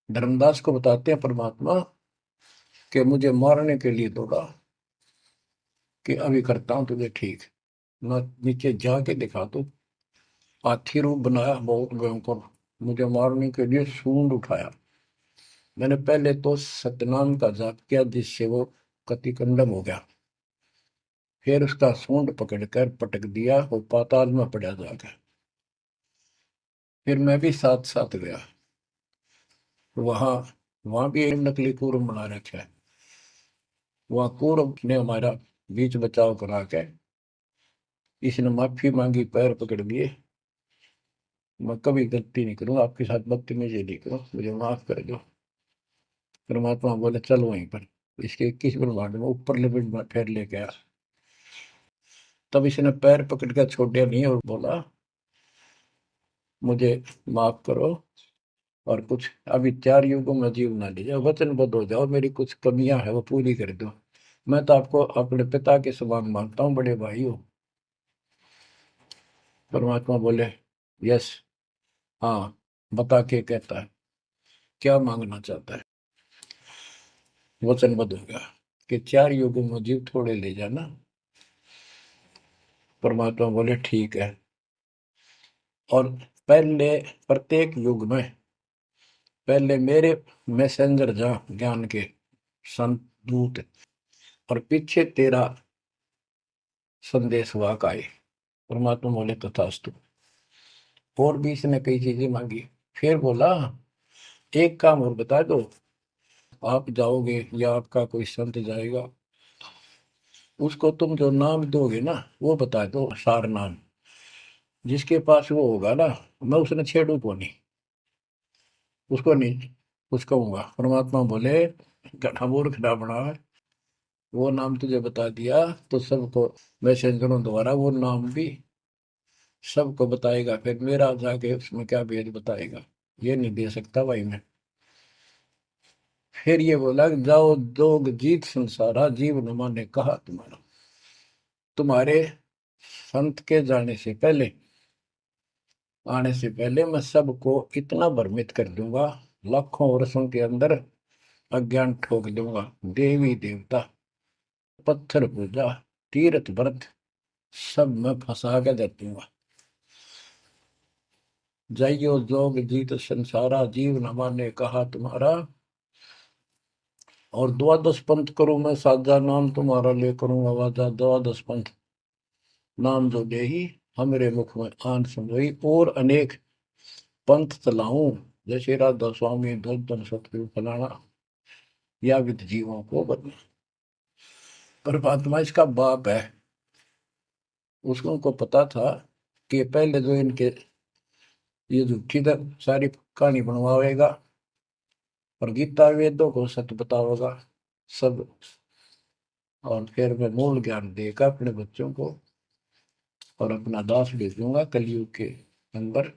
धर्मदास को बताते हैं परमात्मा कि मुझे मारने के लिए दौड़ा, कि अभी करता हूं तुझे ठीक, न नीचे जाके दिखा दो। हाथी रूप बनाया बहुत भयंकर, मुझे मारने के लिए सूंड उठाया। मैंने पहले तो सतनाम का जाप किया जिससे वो कतिकंडम हो गया, फिर उसका सूंड पकड़कर पटक दिया, वो पाताल में पड़ा जाकर। फिर मैं भी साथ साथ गया, वहां वहां भी एक नकली कूर्म बना रखा है, वहां कूर्म ने हमारा बीच बचाव करा के इसने माफी मांगी, पैर पकड़ लिए, मैं कभी गलती नहीं करूँ आपके साथ, बदतमीजी नहीं करूँ, मुझे माफ कर दो। परमात्मा बोले चल वहीं पर इसके 21 ब्रह्मांड में ऊपर लिमिट में फिर लेके आया। तब इसने पैर पकड़ कर छोड़ नहीं और बोला मुझे माफ करो, और कुछ अभी 4 युगों में जीवना लीजिए, वचनबद्ध हो जाओ, मेरी कुछ कमियां है वो पूरी कर दो, मैं तो आपको अपने पिता के समान मानता हूँ, बड़े भाई हो। परमात्मा बोले यस, हाँ, बता के कहता है क्या मांगना चाहता है। वचनबद्ध हो गया कि 4 युगों में जीव थोड़े ले जाना। परमात्मा बोले ठीक है। और पहले प्रत्येक युग में पहले मेरे मैसेंजर जा ज्ञान के संत दूत, और पीछे तेरा संदेश वाहक आए। परमात्मा बोले तथास्तु। और भी इसने कई चीजें मांगी। फिर बोला एक काम और बता दो, आप जाओगे या आपका कोई संत जाएगा, उसको तुम जो नाम दोगे ना वो बता दो, सार नाम। जिसके पास वो होगा ना, मैं उसने छेड़ू को नहीं, उसको नहीं कुछ कहूंगा। परमात्मा बोले गधा मूर्ख ना बना, वो नाम तुझे बता दिया तो सबको मैसेंजरों द्वारा वो नाम भी सबको बताएगा, फिर मेरा जाके उसमें क्या भेद बताएगा, ये नहीं दे सकता भाई मैं। फिर ये बोला कि जाओ जोग जीत संसारा, जीव न माने कहा तुम्हारा। तुम्हारे संत के जाने से पहले, आने से पहले मैं सबको इतना भ्रमित कर दूंगा, लाखों वर्षों के अंदर अज्ञान ठोक दूंगा। देवी देवता, पत्थर पूजा, तीर्थ व्रत सब मैं फंसा के दे दूंगा। जाइयो जोग जीत संसारा, जीव न माने कहा तुम्हारा। और द्वादश पंथ करूं मैं साजा, नाम तुम्हारा ले करूं आवाजा। द्वादश पंथ नाम जो दे ही हमरे मुख में आन समोई, और अनेक पंथ चलाऊं, जैसे राधा स्वामी दर्दन सतगुरु फलाना, या विद जीवों को बदले। परमात्मा इसका बाप है। उसको पता था कि पहले जो इनके ये झूठी सारी कहानी बनवाएगा और गीता वेदों को सत्य बतावेगा सब, और फिर मैं मूल ज्ञान देगा अपने बच्चों को, और अपना दास भेजूंगा कलयुग के अंदर।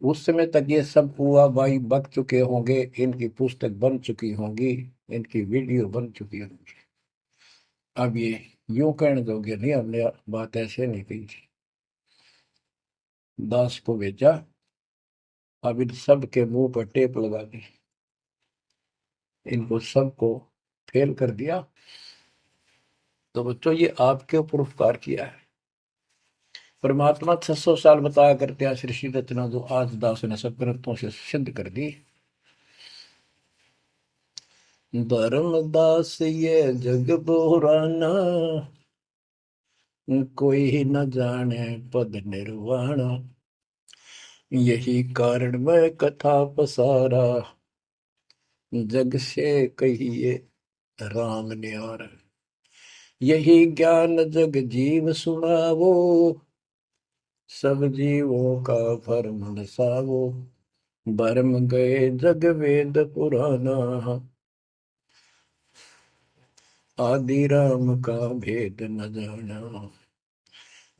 उस समय तक ये सब हुआ भाई बक चुके होंगे, इनकी पुस्तक बन चुकी होंगी, इनकी वीडियो बन चुकी होंगी। अब ये यूं कहने दोगे नहीं, हमने बात ऐसे नहीं कही थी। दास को भेजा, अब इन सब के मुंह पर टेप लगा दी, इनको सबको फेल कर दिया। तो बच्चों ये आपके ऊपर उपकार किया है। परमात्मा 600 साल बताया करते हैं सृष्टि रचना, जो आज दास ने सब ग्रंथों से सिद्ध कर दी। धर्मदास ये जग बोराना, कोई न जाने पद निर्वाणा। यही कारण मैं कथा पसारा, जग से कहिए राम न्यारा। यही ज्ञान जग जीव सुनावो, सब जीवों का भरम नसावो। भरम गए जग वेद पुराना, आदि राम का भेद न जाना।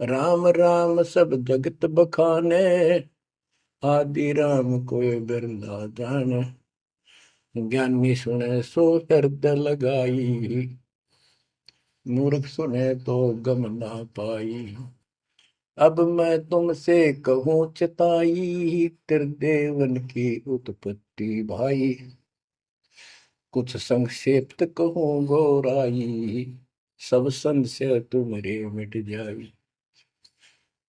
राम राम सब जगत बखाने, आदि राम कोई बिरला जाने। ज्ञानी सुने सो हृदय लगाई, मूर्ख सुने तो गम ना पाई। अब मैं तुमसे कहूँ चिताई, त्रिदेवन की उत्पत्ति भाई। कुछ संक्षेप्त कहूँ गौराई, सब संशय तुमरे मिट जाई।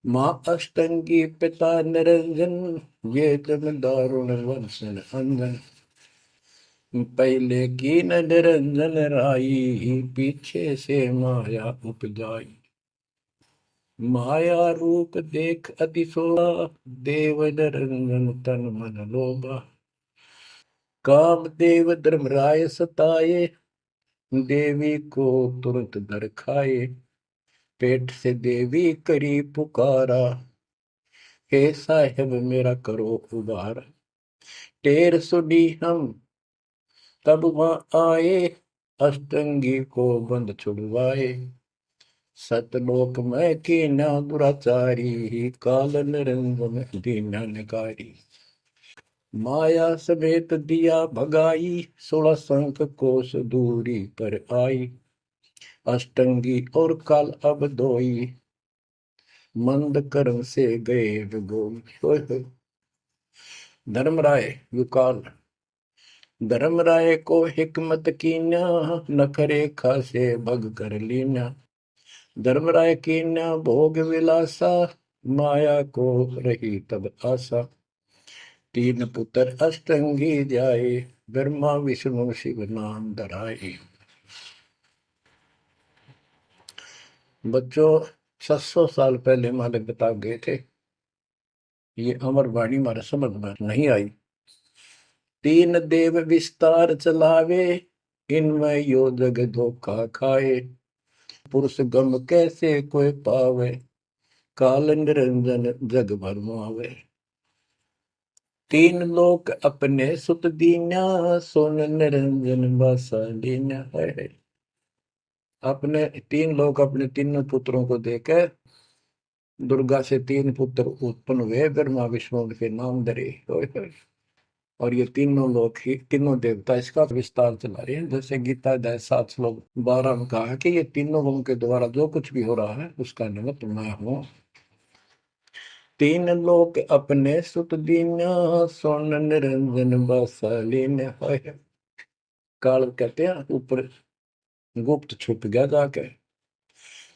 माँ अष्टंगी पिता निरंजन, ये जन दारुण वंशन अंजन। पहले की न निरंजन राई, पीछे से माया उपजाई। माया रूप देख अतिशोभा, देव निरंजन तन मन लोभा। काम देव धर्मराय सताए, देवी को तुरंत दर खाए। पेट से देवी करी पुकारा, हे साहेब मेरा करो उबार। टेर सुनी हम तब वहां आए, अष्टंगी को बंद छुड़वाए। सतलोक में कीना दुराचारी, काल निरंजन दीना निकारी। माया समेत दिया भगाई, 16 संख कोस दूरी पर आई। अष्टंगी और काल अब दोई, मंद कर्म से गए विगोई। धर्मराय युकाल, धर्मराय को हिकमत कीन्या, नखरे खासे भग कर लीन्या। धर्मराय कीन्या भोग विलासा, माया को रही तब आशा। तीन पुत्र अष्टंगी जाए, ब्रह्मा विष्णु शिव नाम धराए। बच्चों 700 साल पहले हमारे बता गए थे, ये अमर वाणी हमारे समझ में नहीं आई। तीन देव विस्तार चलावे, इनमें यो जग धोखा खाए। पुरुष गम कैसे कोई पावे, काल निरंजन जग भरमावे। तीन लोक अपने सुत दीन्या, सोन निरंजन बसा लीन्या है। अपने तीन लोग अपने तीनों पुत्रों को देकर दुर्गा से तीन पुत्र उत्पन्न हुए, ब्रह्मा विष्णु के नाम धरे। और ये तीनों लोग ही तीनों देवता इसका विस्तार चला रहे हैं। जैसे गीता अध्याय 7 श्लोक 12 में कहा कि ये तीनों गुण के द्वारा जो कुछ भी हो रहा है उसका निमित्त मैं हूं। तीन लोक अपने सुत दीन्या, सोन निरंजन बसा लीन्या है। काल कहते हैं ऊपर गुप्त छुप गया जाके।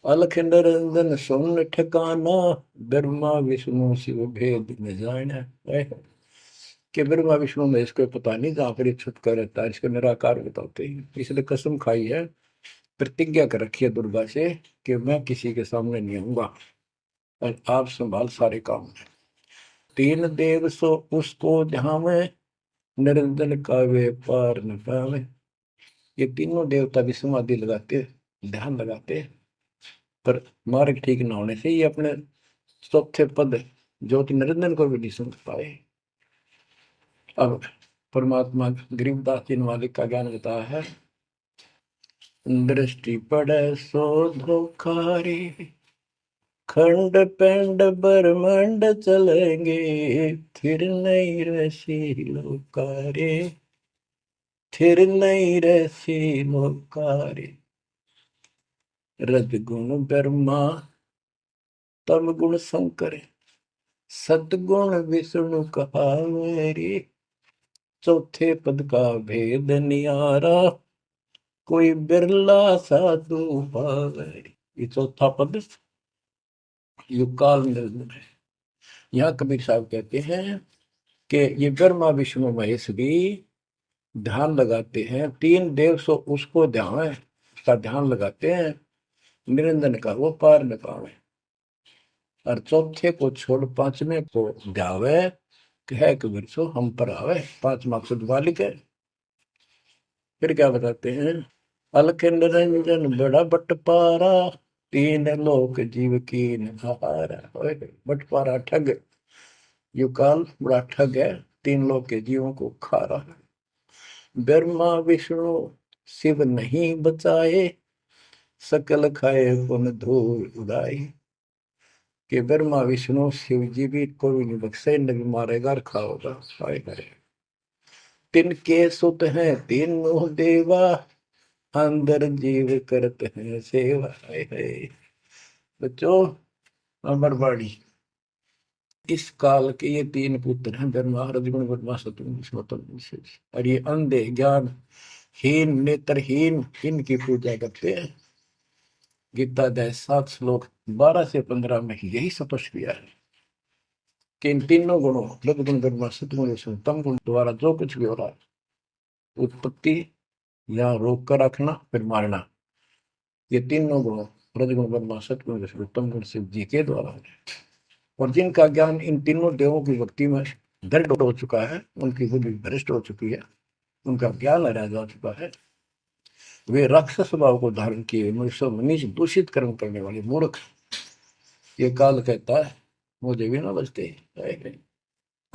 अलख निरंजन सोन ठिकाना, ब्रह्मा विष्णु शिव भेद न जाना है। कि ब्रह्मा विष्णु में इसको पता नहीं, जहां पर छुप कर रहता है इसको निराकार बताते हैं। इसलिए कसम खाई है, प्रतिज्ञा कर रखी है दुर्गा से कि मैं किसी के सामने नहीं आऊंगा और आप संभाल सारे काम। तीन देव सो उसको ध्यावे, निरंजन का वे पार न पावे। ये तीनों देवता भी समाधि लगाते, ध्यान लगाते, पर मार्ग ठीक न होने से ये अपने चौथे पद ज्योति निरंजन को भी नहीं समझ पाए। अब परमात्मा गरीबदास जी मालिक का ज्ञान बताया है। दृष्टि पड़े सो धोखारी, खंड पेंड ब्रह्मांड चलेंगे, फिर नहीं रसी लोकारे, फिर नहीं रसी लोकारे। रजगुण ब्रह्मा, तम गुण शंकर, सतगुण विष्णु कहावेरी। चौथे पद का भेद नियारा, कोई बिरला साधु पावे। ये चौथा पद युगकाल निर्णय है। यहाँ कबीर साहब कहते हैं कि ये ब्रह्मा विष्णु महेश भी ध्यान लगाते हैं। तीन देव सो उसको ध्यान है, उसका ध्यान लगाते हैं, निरंजन का वो पार न पावे। और चौथे को छोड़ पांचवें को ध्यावे, कह कबीर सो हम पर आवे। पांच मकसद वालिक है। फिर क्या बताते हैं, अलख निरंजन बड़ा बटपारा, तीन लोक जीव की नहारा। बटपारा ठग, युकाल बड़ा ठग है, तीन लोक के जीवों को खा रहा है। ब्रह्मा विष्णु शिव नहीं बचाए, सकल खाए पुन धूल उड़ाई। कि ब्रह्मा विष्णु शिव जी भी कोई नहीं बख्शे, न भी मारेगा और खाओगा। तिनके सुत हैं तीनों देवा, अंदर जीव करते हैं सेवा। है बच्चों अमरवाड़ी, इस काल के ये तीन पुत्र हैं, ब्रह्मा रजगुण ब्रह्मा सतगुण विष्णु। और ये अंधे ज्ञान हीन नेत्रहीन इनकी पूजा करते हैं। गीता अध्याय 7 श्लोक 12 से 15 में यही स्पष्ट किया है कि इन तीनों गुणों रजगुण ब्रह्मा सतगुण विष्णु तम गुण द्वारा जो कुछ भी हो रहा है, उत्पत्ति या रोक कर रखना फिर मारना, ये तीनों गुण रजगुण ब्रह्मा सतगुण विष्णु तम गुण शिव जी के द्वारा है। और जिनका ज्ञान इन तीनों देवों की भक्ति में दृढ़ हो चुका है, उनकी बुद्धि भ्रष्ट हो चुकी है, उनका ज्ञान रह जा चुका है, वे राक्षस स्वभाव को धारण किए मनुष्य मनीष दूषित कर्म करने वाले मूर्ख, ये काल कहता है मुझे भी ना बचते।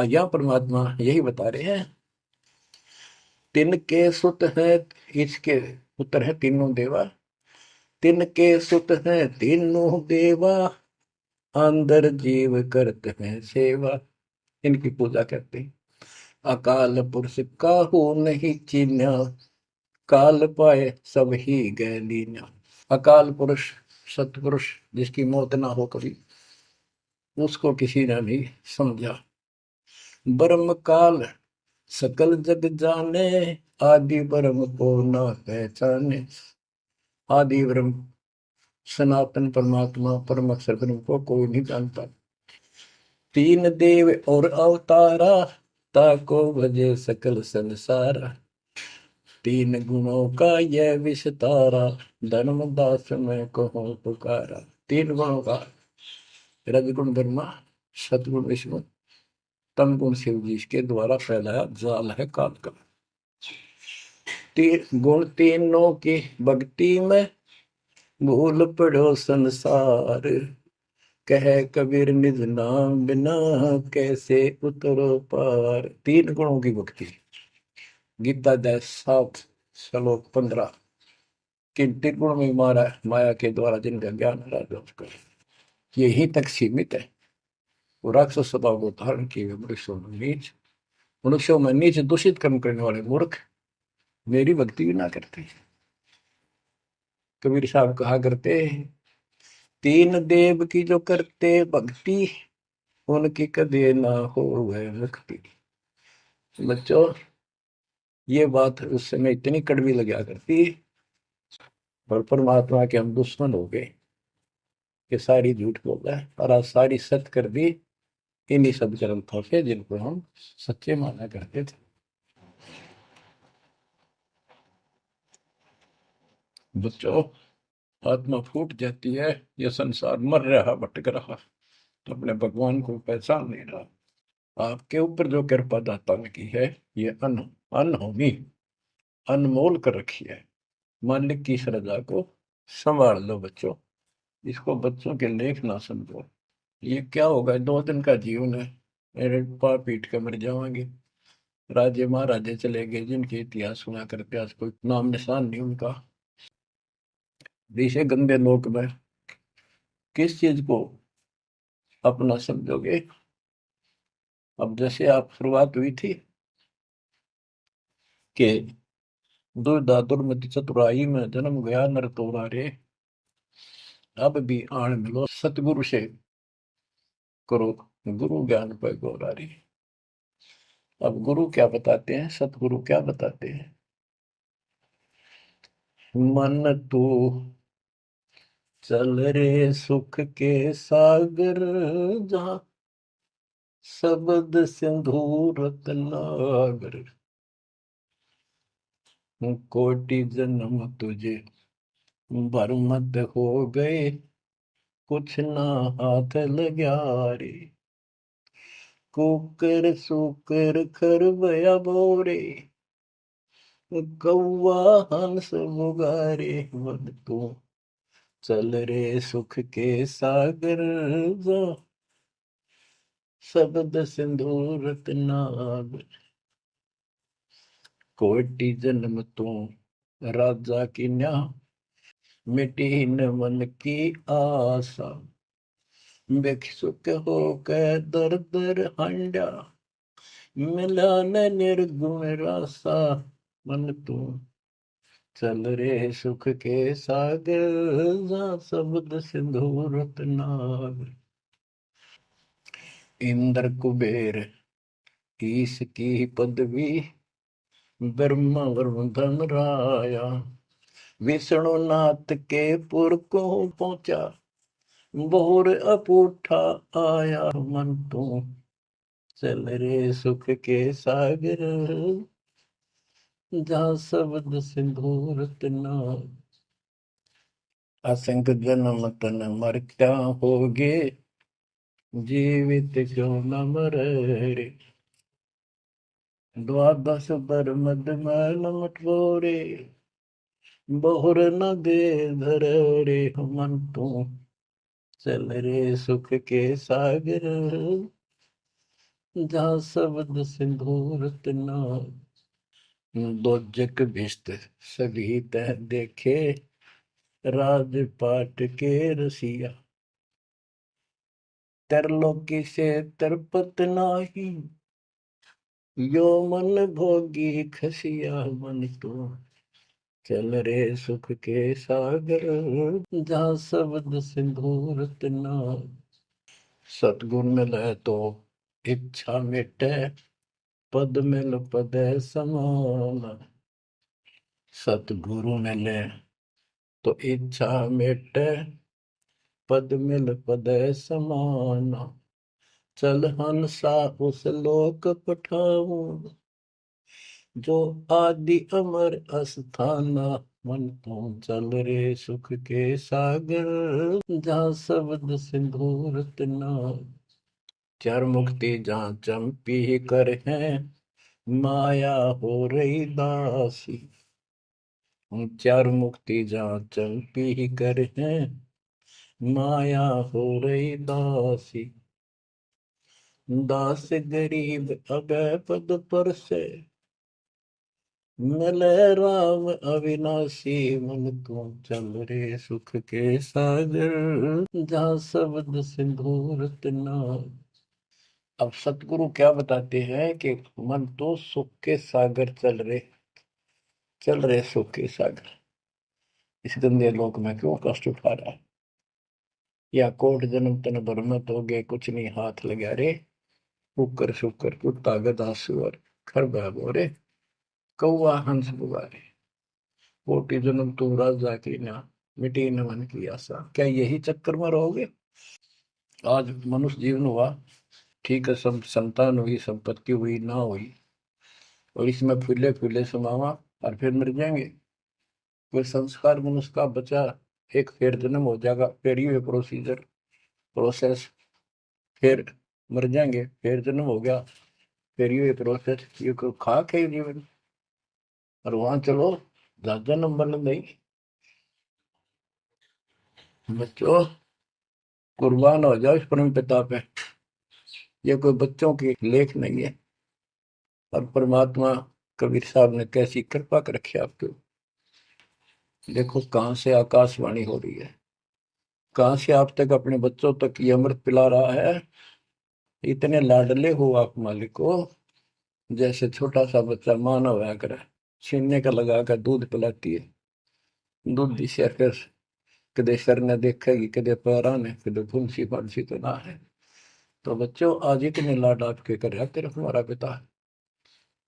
यहाँ परमात्मा यही बता रहे हैं, तिनके सुत हैं, इसके पुत्र हैं तीनों देवा, तिनके सुत हैं तीनों देवा, अंदर जीव करते हैं सेवा। इनकी पूजा करते हैं। अकाल पुरुष काहू नहीं चीन्या, काल पाए सब ही गए लीन्या। अकाल पुरुष सतपुरुष जिसकी मौत ना हो कभी, उसको किसी ने नहीं समझा। ब्रह्म काल सकल जग जाने, आदि ब्रह्म को न पहचाने। आदि ब्रह्म सनातन परमात्मा परम अक्षर ब्रह्म को कोई नहीं जानता। तीन देव और अवतारा, ताको भजे सकल संसारा। तीन गुणों का यह विस्तारा, धर्मदास में कहो पुकारा। तीन गुणों का, रजगुण ब्रह्मा, सतगुण विष्णु, तम गुण शिव जी के द्वारा फैलाया जाल है काल का। तीन गुण तीनों की भक्ति में, भूल पड़ो संसार। कह कबीर निज नाम बिना, कैसे उतरो पार। तीन गुणों की भक्ति, गीता 7 श्लोक 15। किन तीन गुण में मारा माया के द्वारा जिनका ज्ञान राजा, यही तक सीमित है। वो राक्षस स्वभाव को धारण किए हुए मनुष्यों में नीच, मनुष्यों में नीच दूषित कर्म करने वाले मूर्ख मेरी भक्ति भी ना करते। कबीर साहब कहा करते, तीन देव की जो करते भक्ति, उनकी कदे ना हो वह मुक्ति। बच्चों, ये बात उस समय इतनी कड़वी लगा करती, और परमात्मा के हम दुश्मन हो गए कि सारी झूठ बोल रहा है, और आज सारी सत्य कर दी इन्हीं सब ग्रंथों से जिनको हम सच्चे माना करते थे। बच्चों, आत्मा फूट जाती है, यह संसार मर रहा भटक रहा, तो अपने भगवान को पहचान नहीं रहा। आपके ऊपर जो कृपा दाता ने की है, ये अनहोनी अनमोल कर रखी है। मालिक की श्रद्धा को संभाल लो बच्चों, इसको बच्चों के लेख ना समझो। ये क्या होगा, 2 दिन का जीवन है, मेरे पा पीट के मर जाएंगे। राजे महाराजे चले गए जिनके इतिहास सुना करते, आज कोई नाम निशान नहीं उनका। इसे गंदे लोक में किस चीज को अपना समझोगे। अब जैसे आप शुरुआत हुई थी कि दुर्दा दुर्मति चतुराई में जन्म गया नर तोरा रे, अब भी आण मिलो सतगुरु से करो गुरु ज्ञान पर गौरारी। अब गुरु क्या बताते हैं, सतगुरु क्या बताते हैं। मन तू चल रे सुख के सागर, जहाँ शब्द सिंधु रत्नागर। कोटि जन्म तुझे भरमत हो गए, कुछ ना हाथ लग्या रे। कुकर सुकर खरबया बोरे, कौवा हंस बुगारे। मन तू चल रे सुख के सागर, जा शब्द सिंधु रत्नागर। कोटि जन्म तू राजा की न्या, मिटी न मन की आशा। भिक्षुक होकर दर दर हंडा, मिला न निर्गुण रासा। मन तू चल रे सुख के सागर, जा शब्द सिंधु रत्नागर। इंद्र कुबेर ईश की पदवी, ब्रह्मा वरुण धनराया। विष्णुनाथ के पुर को पहुंचा, बोर अपूठा आया। मन तू चल रे सुख के सागर, जहाँ शब्द सिंधु रत्नागर। असंख जन्म तन मरता होगे, जीवित क्यों न मरे रे। द्वादश बर मद मैल मटोरे, बहुर न दे धर रे। मन तू चल रे सुख के सागर, जहाँ शब्द सिंधु रत्नागर। दो जग भिष्ट सभी तह देखे, राजपाट के रसिया। तरलोकी से तरपत नाही, यो मन भोगी खसिया। मन तो चल रे सुख के सागर, जहाँ शब्द सिंधु रत्नागर। सतगुण मिले तो इच्छा मिटे, पद मिल पद समान। सतगुरु मिले तो इच्छा मिटे, पद मिल पद समान। चल हंसा उस लोक पठाऊं, जो आदि अमर अस्थाना। मन तो चल रे सुख के सागर, जहाँ शब्द सिंदूर तना। चार मुक्ति जहाँ चंपी कर है, माया हो रही दासी। चार मुक्ति जहाँ चंपी कर है, माया हो रही दासी। दास गरीब अगय पद पर से, मिले राम अविनाशी। मन को चल रे सुख के सागर, जहाँ शब्द सिंदूर तना। अब सतगुरु क्या बताते हैं कि मन तो सुख के सागर चल रहे सुख के सागर। इस गंदे लोक में क्यों कष्ट उठा रहा है? या कोट जन्म तन भर में तो गए, कुछ नहीं हाथ लगा रे। शुक्र शुक्र कुत्ता गधा सुअर खरबा बोरे, कौआ हंस बुआरे। कोटि जन्म तुम राजा की ना, मिटी न मन की आशा। क्या यही चक्कर में रहोगे? आज मनुष्य जीवन हुआ, ठीक है, सब संतान हुई, संपत्ति हुई ना हुई, और इसमें फूले फूले समावा और फिर मर जाएंगे। कोई संस्कार मनुष्य का बचा, एक फिर जन्म हो जाएगा, फिर ये प्रोसेस, फिर मर जाएंगे, फिर जन्म हो गया, फिर ये प्रोसेस। ये कोई खाक है जीवन? और वहां चलो ज्यादा नंबर नहीं। बच्चों, कुर्बान हो जाओ इस परम पिता पे। ये कोई बच्चों की लेख नहीं है। और परमात्मा कबीर साहब ने कैसी कृपा कर रखी आपके। देखो कहां से आकाशवाणी हो रही है, कहां से आप तक अपने बच्चों तक ये अमृत पिला रहा है। इतने लाडले हो आप मालिक को, जैसे छोटा सा बच्चा मानव होया करे, छीनने का लगा कर दूध पिलाती है। दूध दिशा फिर कदे सर ने देखेगी, कदे पैरा ने, कदे फुंसी फांसी तो ना है। तो बच्चों, आज इतने लाड आपके कर रहा तेरा हमारा पिता।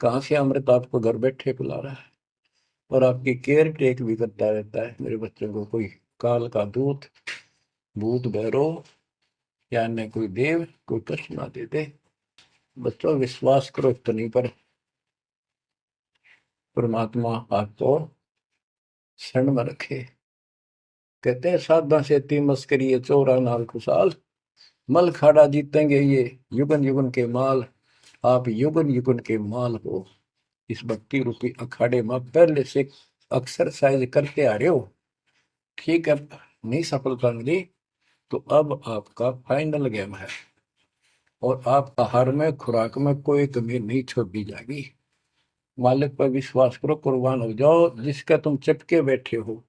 कहाँ से अमृत आपको घर बैठे पिला रहा है, और आपकी केयर टेक भी करता रहता है मेरे बच्चों को। कोई काल का दूत, भूत भैरव या अन्य कोई देव कोई कष्ट ना दे दे। बच्चों, विश्वास करो इतनी पर, परमात्मा आपको शरण में रखे। कहते हैं साधा से ती मस्करी है, चोरा नाल खुशाल। मल खाड़ा जीतेंगे ये युगन युगन के माल। आप युगन युगन के माल हो। इस भक्ति रूपी अखाड़े में पहले से एक्सरसाइज करते आ रहे हो, ठीक है, नहीं सफलता मिली तो अब आपका फाइनल गेम है, और आप आहार में खुराक में कोई कमी नहीं छोड़ी जाएगी। मालिक पर विश्वास करो, कुर्बान हो जाओ। जिसका तुम चटके बैठे हो,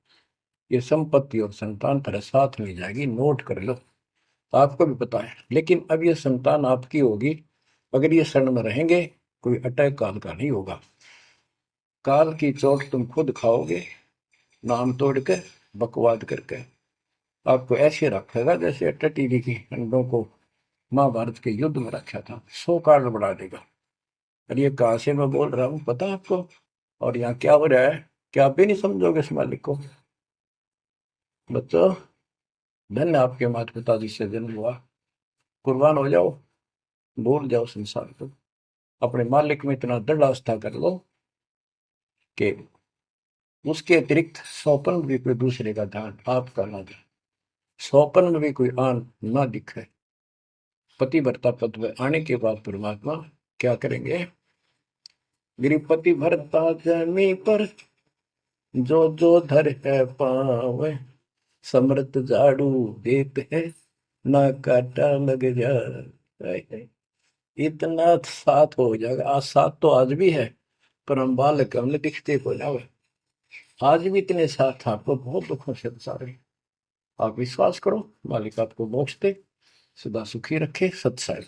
ये संपत्ति और संतान तेरे साथ मिल जाएगी, नोट कर लो। आपको भी पता है, लेकिन अब ये संतान आपकी होगी अगर ये शरण में रहेंगे। कोई अटैक काल का नहीं होगा। काल की चोट तुम खुद खाओगे, नाम तोड़ के, बकवाद करके। आपको ऐसे रखेगा जैसे टीवी की अंडों को महाभारत के युद्ध में रखा था, 100 कार्ड बढ़ा देगा। और ये कहां से मैं बोल रहा हूँ पता है आपको? और यहाँ क्या हो रहा है, क्या आप भी नहीं समझोगे इस मालिक को? बच्चों, धन्य आपके माता पिता जिससे जन्म हुआ। कुर्बान हो जाओ, भूल जाओ संसार को, अपने मालिक में इतना दृढ़ आस्था कर लो कि उसके अतिरिक्त सौपन में भी कोई दूसरे का ध्यान आपका ना दे, सौपन में भी कोई आन ना दिखे। पतिव्रता पद में आने के बाद परमात्मा क्या करेंगे? गिरिपति भरता जमी पर, जो जो धर है पावे। समृत झाड़ू देत है, ना काटा लग जाए। इतना साथ हो जाएगा। आज साथ तो आज भी है, पर हम बालक हमने दिखते को जावे। आज भी इतने साथ आपको बहुत दुखों से सारे। आप विश्वास करो, मालिक आपको मोक्ष दे, सदा सुखी रखे। सत्संग।